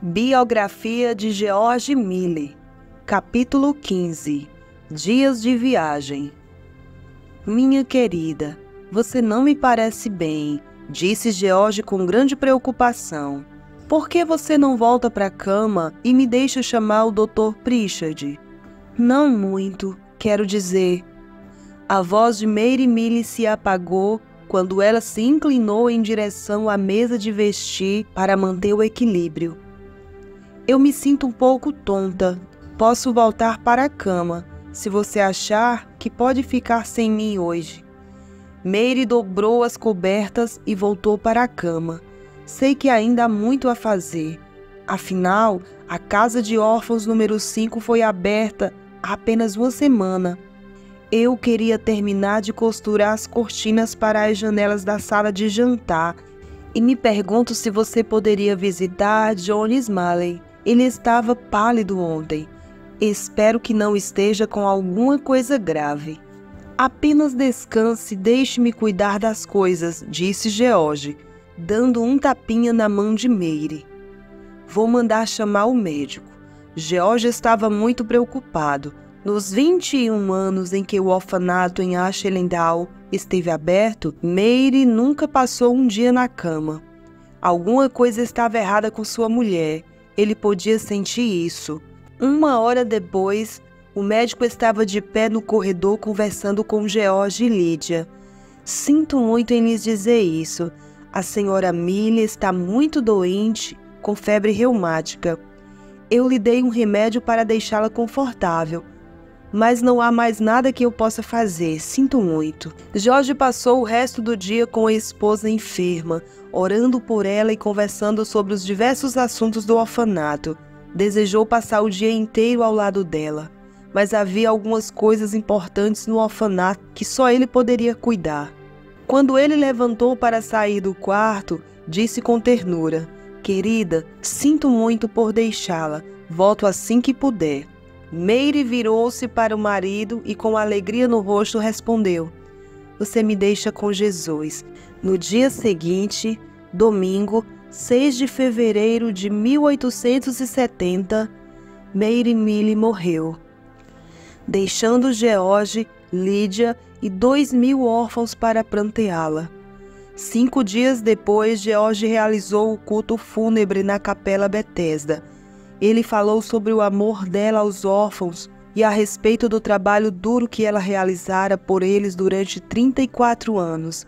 Biografia de George Miller, capítulo 15. Dias de viagem. Minha querida, você não me parece bem, disse George com grande preocupação. Por que você não volta para a cama e me deixa chamar o Dr. Pritchard? Não muito, quero dizer. A voz de Mary Miller se apagou quando ela se inclinou em direção à mesa de vestir para manter o equilíbrio. Eu me sinto um pouco tonta. Posso voltar para a cama, se você achar que pode ficar sem mim hoje. Mary dobrou as cobertas e voltou para a cama. Sei que ainda há muito a fazer. Afinal, a casa de órfãos número 5 foi aberta há apenas uma semana. Eu queria terminar de costurar as cortinas para as janelas da sala de jantar e me pergunto se você poderia visitar John Smalley. Ele estava pálido ontem. Espero que não esteja com alguma coisa grave. Apenas descanse e deixe-me cuidar das coisas, disse George, dando um tapinha na mão de Mary. Vou mandar chamar o médico. George estava muito preocupado. Nos 21 anos em que o orfanato em Archelindau esteve aberto, Mary nunca passou um dia na cama. Alguma coisa estava errada com sua mulher. Ele podia sentir isso. Uma hora depois, o médico estava de pé no corredor conversando com George e Lydia. Sinto muito em lhes dizer isso. A senhora Miller está muito doente, com febre reumática. Eu lhe dei um remédio para deixá-la confortável. Mas não há mais nada que eu possa fazer, sinto muito. George passou o resto do dia com a esposa enferma, orando por ela e conversando sobre os diversos assuntos do orfanato. Desejou passar o dia inteiro ao lado dela, mas havia algumas coisas importantes no orfanato que só ele poderia cuidar. Quando ele levantou para sair do quarto, disse com ternura: "Querida, sinto muito por deixá-la, volto assim que puder." Mary virou-se para o marido e com alegria no rosto respondeu: "Você me deixa com Jesus." No dia seguinte, domingo, 6 de fevereiro de 1870, Mary Miller morreu, deixando George, Lydia e 2.000 órfãos para pranteá-la. 5 dias depois, George realizou o culto fúnebre na Capela Bethesda. Ele falou sobre o amor dela aos órfãos e a respeito do trabalho duro que ela realizara por eles durante 34 anos.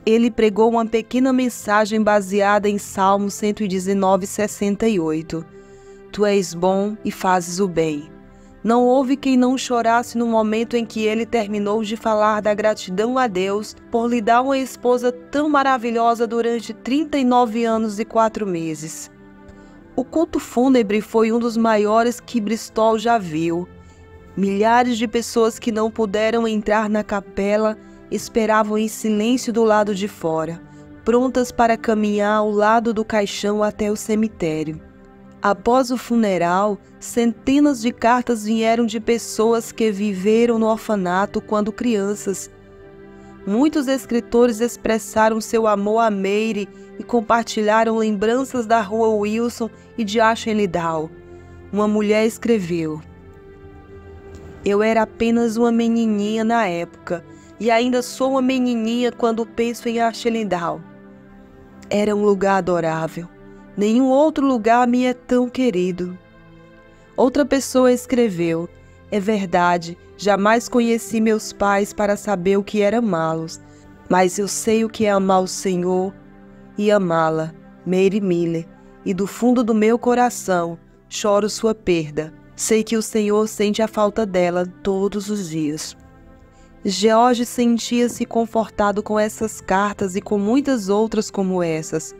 Ele pregou uma pequena mensagem baseada em Salmo 119:68. Tu és bom e fazes o bem. Não houve quem não chorasse no momento em que ele terminou de falar da gratidão a Deus por lhe dar uma esposa tão maravilhosa durante 39 anos e 4 meses. O culto fúnebre foi um dos maiores que Bristol já viu. Milhares de pessoas que não puderam entrar na capela esperavam em silêncio do lado de fora, prontas para caminhar ao lado do caixão até o cemitério. Após o funeral, centenas de cartas vieram de pessoas que viveram no orfanato quando crianças. Muitos escritores expressaram seu amor a Mary e compartilharam lembranças da Rua Wilson e de Archelindau. Uma mulher escreveu: "Eu era apenas uma menininha na época, e ainda sou uma menininha quando penso em Archelindau. Era um lugar adorável. Nenhum outro lugar me é tão querido." Outra pessoa escreveu: "É verdade, jamais conheci meus pais para saber o que era amá-los, mas eu sei o que é amar o Senhor e amá-la, Mary Miller, e do fundo do meu coração choro sua perda. Sei que o Senhor sente a falta dela todos os dias." George sentia-se confortado com essas cartas e com muitas outras como essas,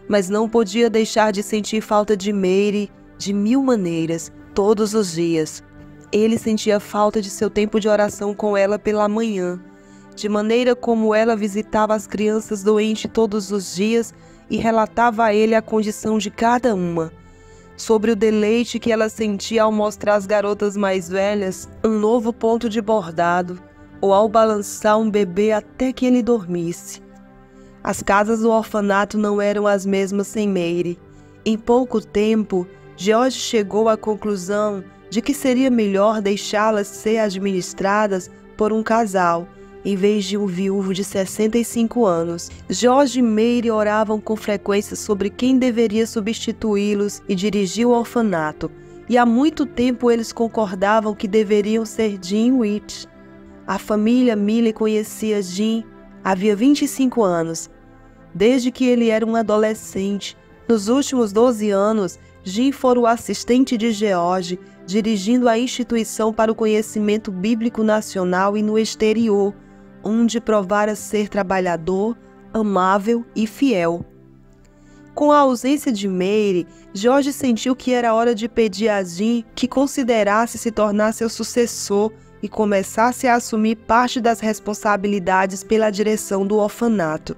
mas não podia deixar de sentir falta de Mary de 1000 maneiras, todos os dias. Ele sentia falta de seu tempo de oração com ela pela manhã, de maneira como ela visitava as crianças doentes todos os dias e relatava a ele a condição de cada uma, sobre o deleite que ela sentia ao mostrar às garotas mais velhas um novo ponto de bordado, ou ao balançar um bebê até que ele dormisse. As casas do orfanato não eram as mesmas sem Mary. Em pouco tempo, George chegou à conclusão de que seria melhor deixá-las ser administradas por um casal, em vez de um viúvo de 65 anos. George e Mary oravam com frequência sobre quem deveria substituí-los e dirigir o orfanato, e há muito tempo eles concordavam que deveriam ser Jim e Whit. A família Miller conhecia Jim havia 25 anos, desde que ele era um adolescente. Nos últimos 12 anos, Jim fora o assistente de George, dirigindo a instituição para o conhecimento bíblico nacional e no exterior, onde provara ser trabalhador, amável e fiel. Com a ausência de Mary, George sentiu que era hora de pedir a Jim que considerasse se tornar seu sucessor e começasse a assumir parte das responsabilidades pela direção do orfanato.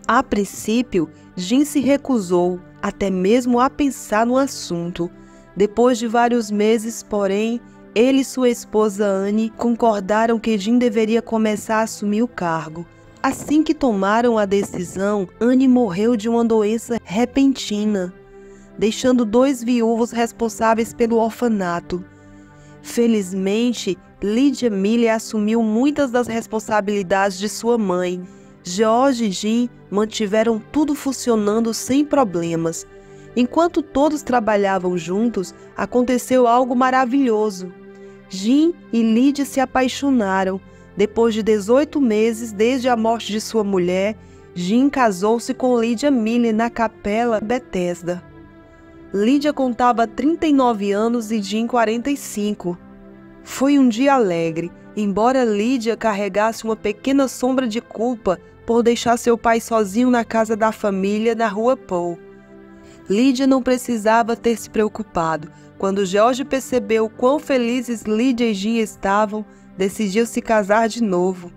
A princípio, Jim se recusou até mesmo a pensar no assunto. Depois de vários meses, porém, ele e sua esposa Anne concordaram que Jim deveria começar a assumir o cargo. Assim que tomaram a decisão, Anne morreu de uma doença repentina, deixando 2 viúvos responsáveis pelo orfanato. Felizmente, Lydia Miller assumiu muitas das responsabilidades de sua mãe. George e Jim mantiveram tudo funcionando sem problemas. Enquanto todos trabalhavam juntos, aconteceu algo maravilhoso. Jim e Lydia se apaixonaram. Depois de 18 meses desde a morte de sua mulher, Jim casou-se com Lydia Miller na Capela Bethesda. Lydia contava 39 anos e Jim 45. Foi um dia alegre, embora Lydia carregasse uma pequena sombra de culpa por deixar seu pai sozinho na casa da família na rua Paul. Lydia não precisava ter se preocupado. Quando George percebeu quão felizes Lydia e Jim estavam, decidiu se casar de novo.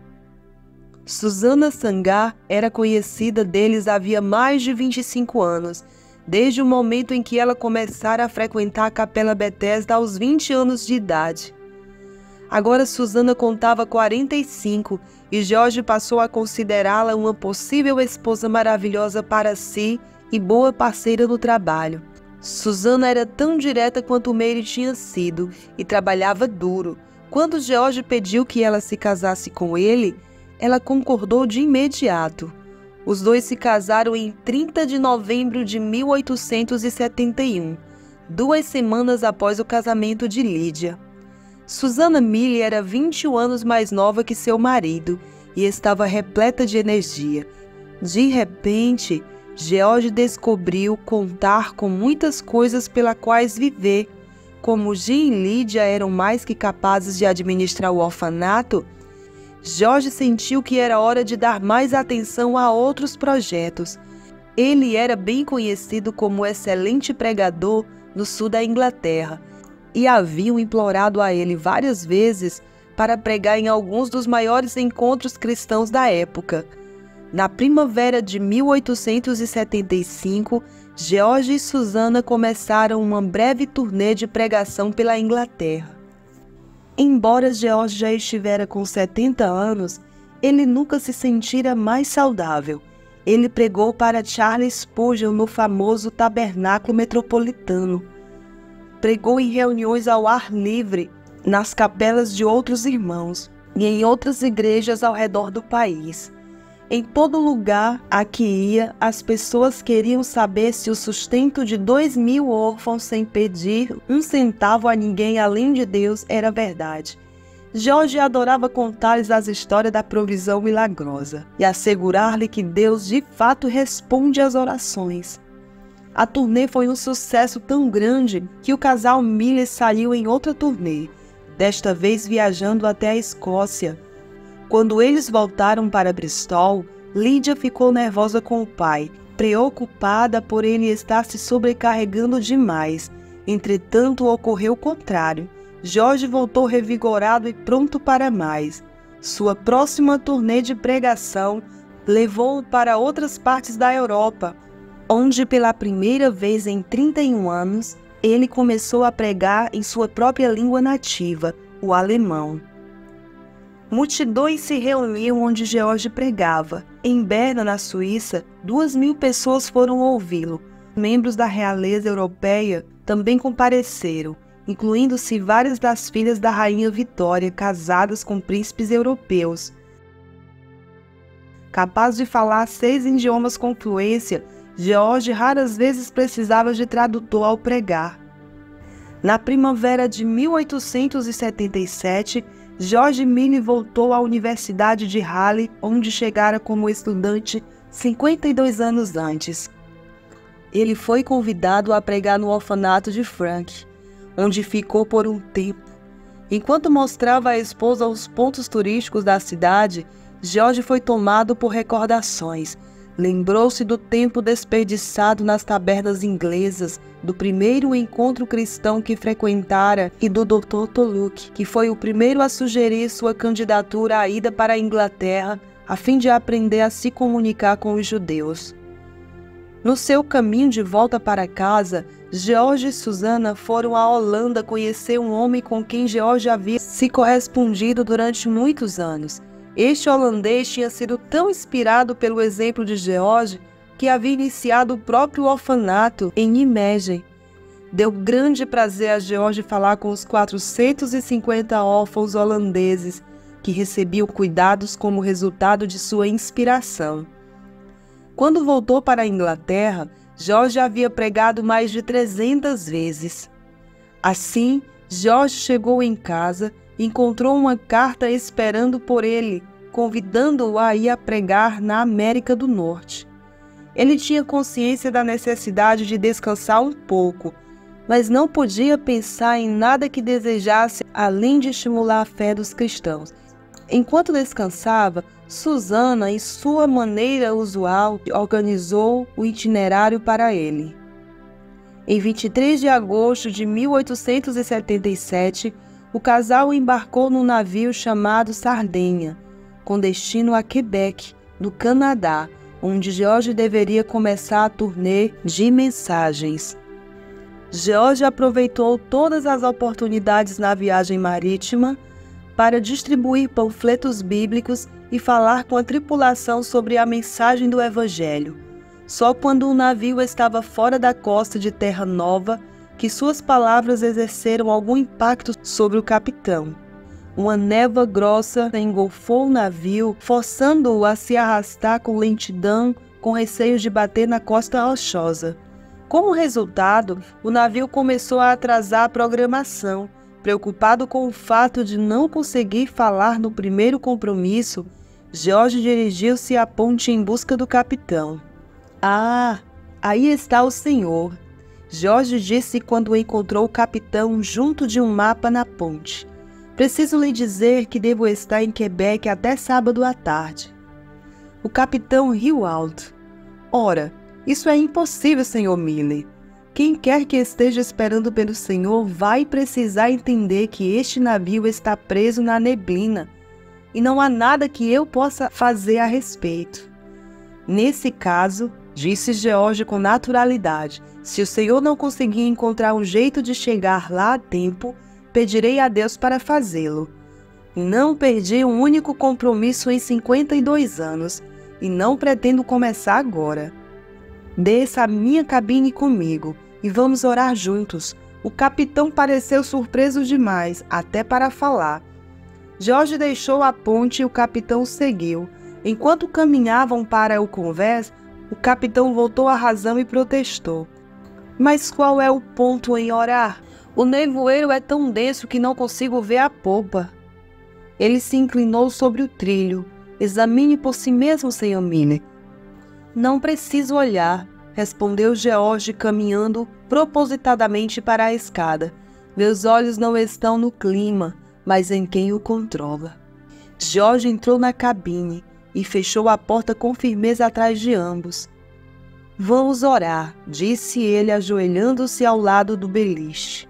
Susana Sangar era conhecida deles havia mais de 25 anos, desde o momento em que ela começara a frequentar a Capela Bethesda aos 20 anos de idade. Agora Susana contava 45 e George passou a considerá-la uma possível esposa maravilhosa para si e boa parceira no trabalho. Susana era tão direta quanto Mary tinha sido e trabalhava duro. Quando George pediu que ela se casasse com ele, ela concordou de imediato. Os dois se casaram em 30 de novembro de 1871, 2 semanas após o casamento de Lydia. Susana Miller era 21 anos mais nova que seu marido e estava repleta de energia. De repente, George descobriu contar com muitas coisas pelas quais viver. Como Jim e Lydia eram mais que capazes de administrar o orfanato, George sentiu que era hora de dar mais atenção a outros projetos. Ele era bem conhecido como excelente pregador no sul da Inglaterra e haviam implorado a ele várias vezes para pregar em alguns dos maiores encontros cristãos da época. Na primavera de 1875, George e Susana começaram uma breve turnê de pregação pela Inglaterra. Embora George já estivera com 70 anos, ele nunca se sentira mais saudável. Ele pregou para Charles Spurgeon no famoso Tabernáculo Metropolitano. Pregou em reuniões ao ar livre, nas capelas de outros irmãos e em outras igrejas ao redor do país. Em todo lugar a que ia, as pessoas queriam saber se o sustento de 2.000 órfãos sem pedir um centavo a ninguém além de Deus era verdade. George adorava contar-lhes as histórias da provisão milagrosa e assegurar-lhe que Deus de fato responde às orações. A turnê foi um sucesso tão grande que o casal Miller saiu em outra turnê, desta vez viajando até a Escócia. Quando eles voltaram para Bristol, Lydia ficou nervosa com o pai, preocupada por ele estar se sobrecarregando demais. Entretanto, ocorreu o contrário. George voltou revigorado e pronto para mais. Sua próxima turnê de pregação levou-o para outras partes da Europa, onde pela primeira vez em 31 anos, ele começou a pregar em sua própria língua nativa, o alemão. Multidões se reuniam onde George pregava. Em Berna, na Suíça, 2.000 pessoas foram ouvi-lo. Membros da realeza europeia também compareceram, incluindo-se várias das filhas da rainha Vitória, casadas com príncipes europeus. Capaz de falar 6 idiomas com fluência, George raras vezes precisava de tradutor ao pregar. Na primavera de 1877, George Milne voltou à Universidade de Halle, onde chegara como estudante 52 anos antes. Ele foi convidado a pregar no orfanato de Frank, onde ficou por um tempo. Enquanto mostrava à esposa os pontos turísticos da cidade, George foi tomado por recordações. Lembrou-se do tempo desperdiçado nas tabernas inglesas, do primeiro encontro cristão que frequentara e do Dr. Toluque, que foi o primeiro a sugerir sua candidatura à ida para a Inglaterra, a fim de aprender a se comunicar com os judeus. No seu caminho de volta para casa, George e Susana foram à Holanda conhecer um homem com quem George havia se correspondido durante muitos anos. Este holandês tinha sido tão inspirado pelo exemplo de George que havia iniciado o próprio orfanato em Nijmegen. Deu grande prazer a George falar com os 450 órfãos holandeses que recebiam cuidados como resultado de sua inspiração. Quando voltou para a Inglaterra, George havia pregado mais de 300 vezes. Assim, George chegou em casa e encontrou uma carta esperando por ele, convidando-o a ir a pregar na América do Norte. Ele tinha consciência da necessidade de descansar um pouco, mas não podia pensar em nada que desejasse além de estimular a fé dos cristãos. Enquanto descansava, Susana, em sua maneira usual, organizou o itinerário para ele. Em 23 de agosto de 1877, o casal embarcou num navio chamado Sardenha, com destino a Quebec, no Canadá, onde George deveria começar a turnê de mensagens. George aproveitou todas as oportunidades na viagem marítima para distribuir panfletos bíblicos e falar com a tripulação sobre a mensagem do Evangelho. Só quando o navio estava fora da costa de Terra Nova que suas palavras exerceram algum impacto sobre o capitão. Uma névoa grossa engolfou o navio, forçando-o a se arrastar com lentidão, com receio de bater na costa rochosa. Como resultado, o navio começou a atrasar a programação. Preocupado com o fato de não conseguir falar no primeiro compromisso, George dirigiu-se à ponte em busca do capitão. "Ah, aí está o senhor", George disse quando encontrou o capitão junto de um mapa na ponte. "Preciso lhe dizer que devo estar em Quebec até sábado à tarde." O capitão riu alto. "Ora, isso é impossível, Sr. Milne. Quem quer que esteja esperando pelo Senhor vai precisar entender que este navio está preso na neblina e não há nada que eu possa fazer a respeito." "Nesse caso", disse George com naturalidade, "se o Senhor não conseguir encontrar um jeito de chegar lá a tempo, pedirei a Deus para fazê-lo. Não perdi um único compromisso em 52 anos e não pretendo começar agora. Desça à minha cabine comigo e vamos orar juntos." O capitão pareceu surpreso demais, até para falar. George deixou a ponte e o capitão seguiu. Enquanto caminhavam para o convés, o capitão voltou à razão e protestou. "Mas qual é o ponto em orar? O nevoeiro é tão denso que não consigo ver a popa." Ele se inclinou sobre o trilho. "Examine por si mesmo, Sr. Milne." "Não preciso olhar", respondeu George, caminhando propositadamente para a escada. "Meus olhos não estão no clima, mas em quem o controla." George entrou na cabine e fechou a porta com firmeza atrás de ambos. "Vamos orar", disse ele, ajoelhando-se ao lado do beliche.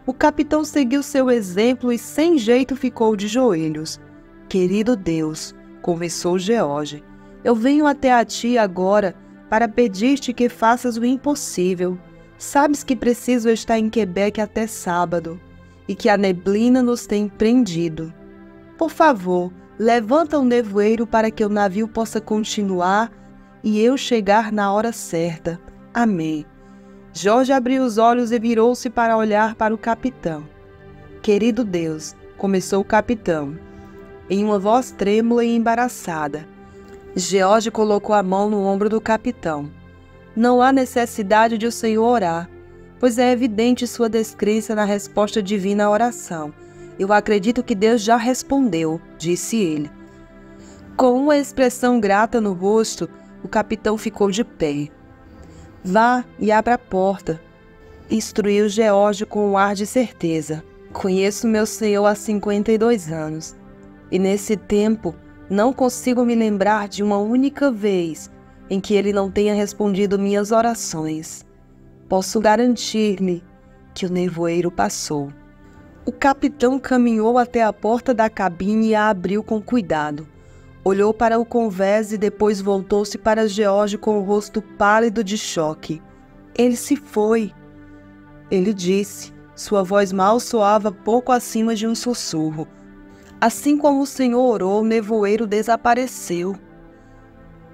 O capitão seguiu seu exemplo e sem jeito ficou de joelhos. "Querido Deus", começou George, "eu venho até a ti agora para pedir-te que faças o impossível. Sabes que preciso estar em Quebec até sábado e que a neblina nos tem prendido. Por favor, levanta o nevoeiro para que o navio possa continuar e eu chegar na hora certa. Amém. Jorge abriu os olhos e virou-se para olhar para o capitão. Querido Deus, começou o capitão, em uma voz trêmula e embaraçada. George colocou a mão no ombro do capitão. Não há necessidade de o Senhor orar, pois é evidente sua descrença na resposta divina à oração. Eu acredito que Deus já respondeu, disse ele. Com uma expressão grata no rosto, o capitão ficou de pé. Vá e abra a porta, instruiu George com um ar de certeza. Conheço meu senhor há 52 anos, e nesse tempo não consigo me lembrar de uma única vez em que ele não tenha respondido minhas orações. Posso garantir-lhe que o nevoeiro passou. O capitão caminhou até a porta da cabine e a abriu com cuidado. Olhou para o convés e depois voltou-se para George com o rosto pálido de choque. Ele se foi, ele disse. Sua voz mal soava pouco acima de um sussurro. Assim como o Senhor orou, o nevoeiro desapareceu.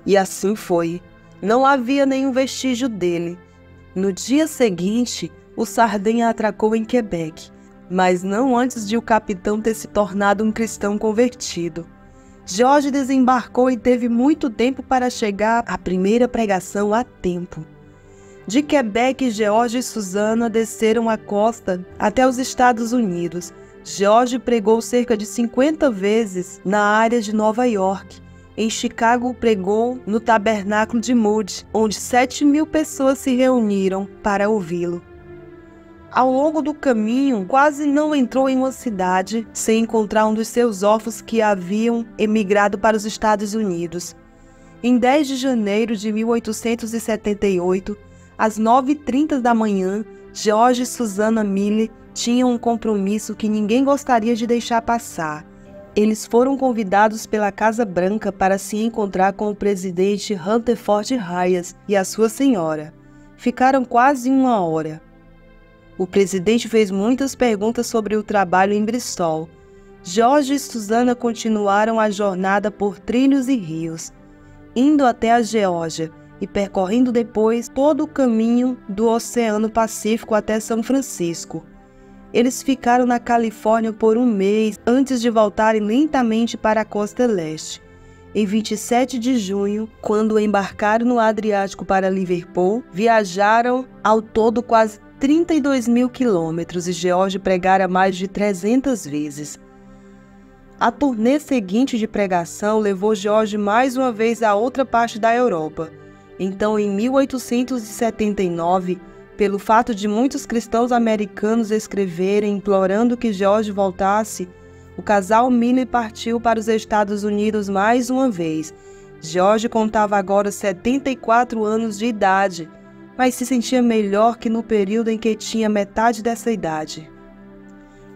E assim foi. Não havia nenhum vestígio dele. No dia seguinte, o Sardenha atracou em Quebec, mas não antes de o capitão ter se tornado um cristão convertido. George desembarcou e teve muito tempo para chegar à primeira pregação a tempo. De Quebec, George e Susana desceram a costa até os Estados Unidos. George pregou cerca de 50 vezes na área de Nova York. Em Chicago, pregou no Tabernáculo de Moody, onde 7.000 pessoas se reuniram para ouvi-lo. Ao longo do caminho, quase não entrou em uma cidade sem encontrar um dos seus órfãos que haviam emigrado para os Estados Unidos. Em 10 de janeiro de 1878, às 9h30 da manhã, George e Susana Mille tinham um compromisso que ninguém gostaria de deixar passar. Eles foram convidados pela Casa Branca para se encontrar com o presidente Rutherford Hayes e a sua senhora. Ficaram quase 1 hora. O presidente fez muitas perguntas sobre o trabalho em Bristol. George e Susana continuaram a jornada por trilhos e rios, indo até a Geórgia e percorrendo depois todo o caminho do Oceano Pacífico até São Francisco. Eles ficaram na Califórnia por 1 mês antes de voltarem lentamente para a costa leste. Em 27 de junho, quando embarcaram no Adriático para Liverpool, viajaram ao todo quase 32.000 quilômetros e George pregara mais de 300 vezes. A turnê seguinte de pregação levou George mais uma vez a outra parte da Europa. Então, em 1879, pelo fato de muitos cristãos americanos escreverem implorando que George voltasse, o casal Mille partiu para os Estados Unidos mais uma vez. George contava agora 74 anos de idade, mas se sentia melhor que no período em que tinha metade dessa idade.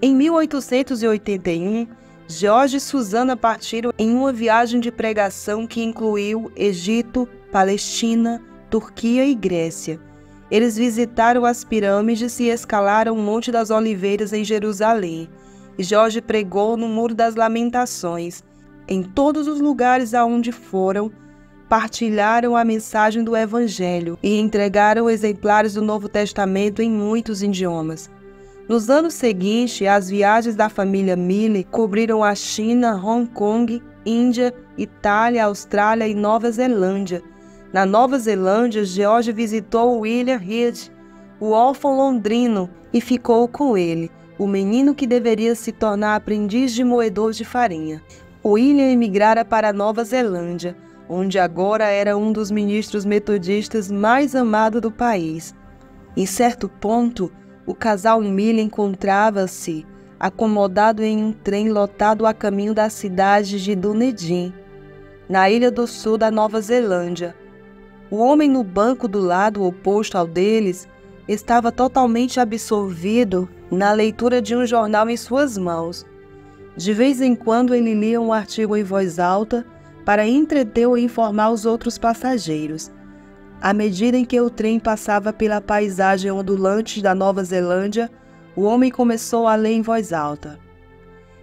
Em 1881, George e Susana partiram em uma viagem de pregação que incluiu Egito, Palestina, Turquia e Grécia. Eles visitaram as pirâmides e escalaram o Monte das Oliveiras em Jerusalém. George pregou no Muro das Lamentações. Em todos os lugares aonde foram, partilharam a mensagem do Evangelho e entregaram exemplares do Novo Testamento em muitos idiomas. Nos anos seguintes, as viagens da família Mille cobriram a China, Hong Kong, Índia, Itália, Austrália e Nova Zelândia. Na Nova Zelândia, George visitou William Reed, o órfão londrino, e ficou com ele, o menino que deveria se tornar aprendiz de moedor de farinha. William emigrara para a Nova Zelândia, onde agora era um dos ministros metodistas mais amados do país. Em certo ponto, o casal Mille encontrava-se acomodado em um trem lotado a caminho da cidade de Dunedin, na ilha do sul da Nova Zelândia. O homem no banco do lado oposto ao deles estava totalmente absorvido na leitura de um jornal em suas mãos. De vez em quando ele lia um artigo em voz alta para entreter ou informar os outros passageiros. À medida em que o trem passava pela paisagem ondulante da Nova Zelândia, o homem começou a ler em voz alta.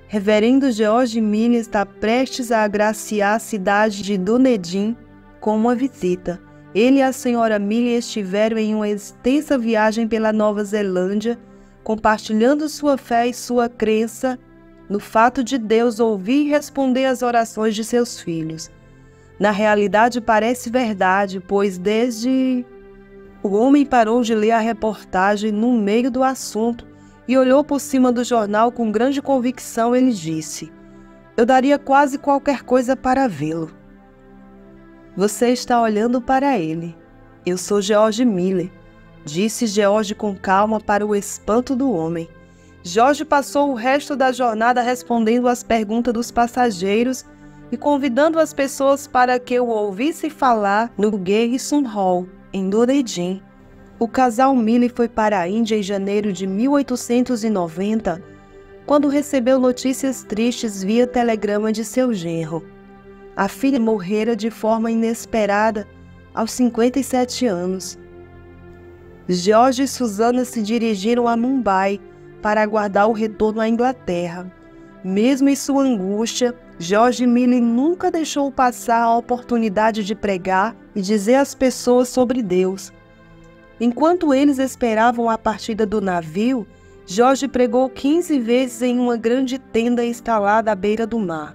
Reverendo George Mille está prestes a agraciar a cidade de Dunedin com uma visita. Ele e a senhora Millie estiveram em uma extensa viagem pela Nova Zelândia, compartilhando sua fé e sua crença no fato de Deus ouvir e responder às orações de seus filhos. Na realidade, parece verdade, pois desde... O homem parou de ler a reportagem no meio do assunto e olhou por cima do jornal com grande convicção. Ele disse: "Eu daria quase qualquer coisa para vê-lo." Você está olhando para ele. Eu sou George Miller, disse George com calma para o espanto do homem. George passou o resto da jornada respondendo às perguntas dos passageiros e convidando as pessoas para que o ouvissem falar no Garrison Hall, em Dunedin. O casal Miller foi para a Índia em janeiro de 1890, quando recebeu notícias tristes via telegrama de seu genro. A filha morrera de forma inesperada aos 57 anos. George e Susana se dirigiram a Mumbai para aguardar o retorno à Inglaterra. Mesmo em sua angústia, George Miller nunca deixou passar a oportunidade de pregar e dizer às pessoas sobre Deus. Enquanto eles esperavam a partida do navio, George pregou 15 vezes em uma grande tenda instalada à beira do mar.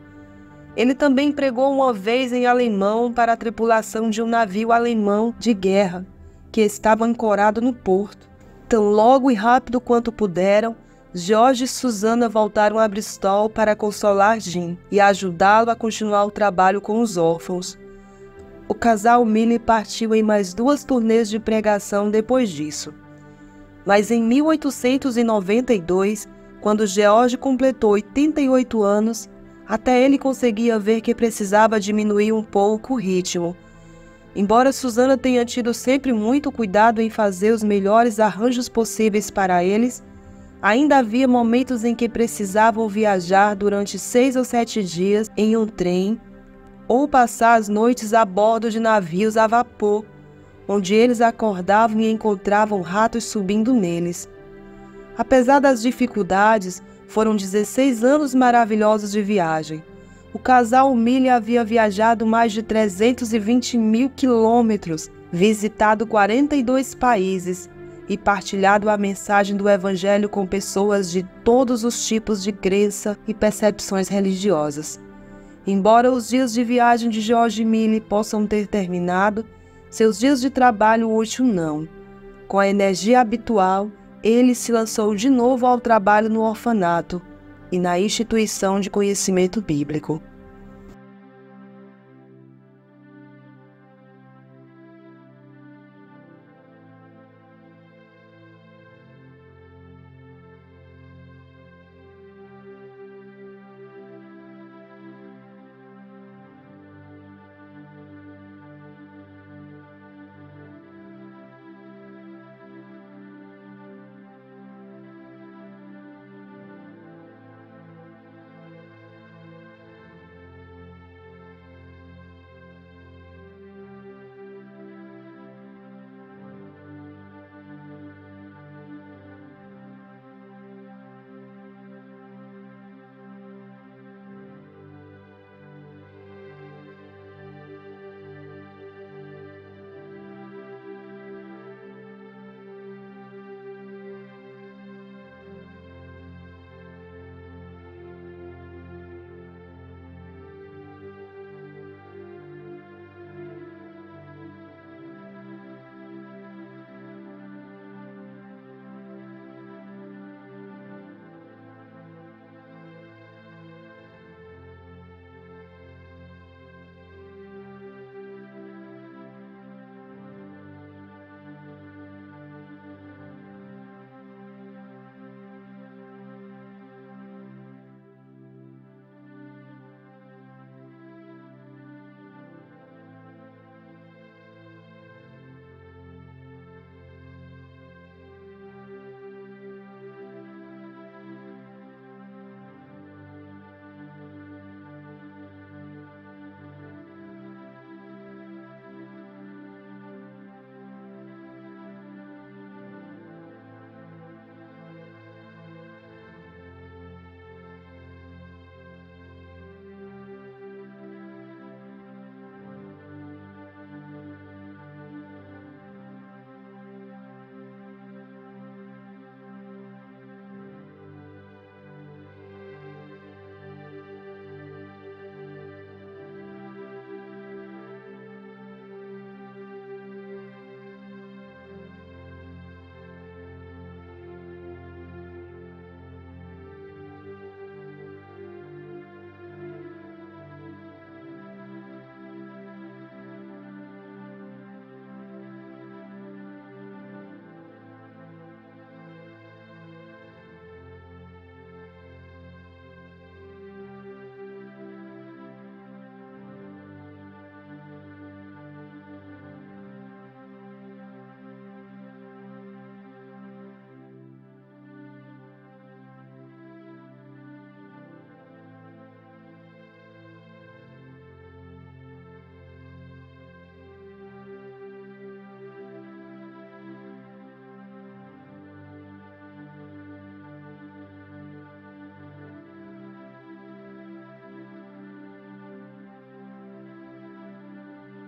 Ele também pregou uma vez em alemão para a tripulação de um navio alemão de guerra, que estava ancorado no porto. Tão logo e rápido quanto puderam, George e Susana voltaram a Bristol para consolar Jim e ajudá-lo a continuar o trabalho com os órfãos. O casal Miller partiu em mais 2 turnês de pregação depois disso. Mas em 1892, quando George completou 88 anos, até ele conseguia ver que precisava diminuir um pouco o ritmo. Embora Susana tenha tido sempre muito cuidado em fazer os melhores arranjos possíveis para eles, ainda havia momentos em que precisavam viajar durante 6 ou 7 dias em um trem ou passar as noites a bordo de navios a vapor, onde eles acordavam e encontravam ratos subindo neles. Apesar das dificuldades, foram 16 anos maravilhosos de viagem. O casal Miller havia viajado mais de 320.000 quilômetros, visitado 42 países e partilhado a mensagem do Evangelho com pessoas de todos os tipos de crença e percepções religiosas. Embora os dias de viagem de George Miller possam ter terminado, seus dias de trabalho útil não. Com a energia habitual, ele se lançou de novo ao trabalho no orfanato e na instituição de conhecimento bíblico.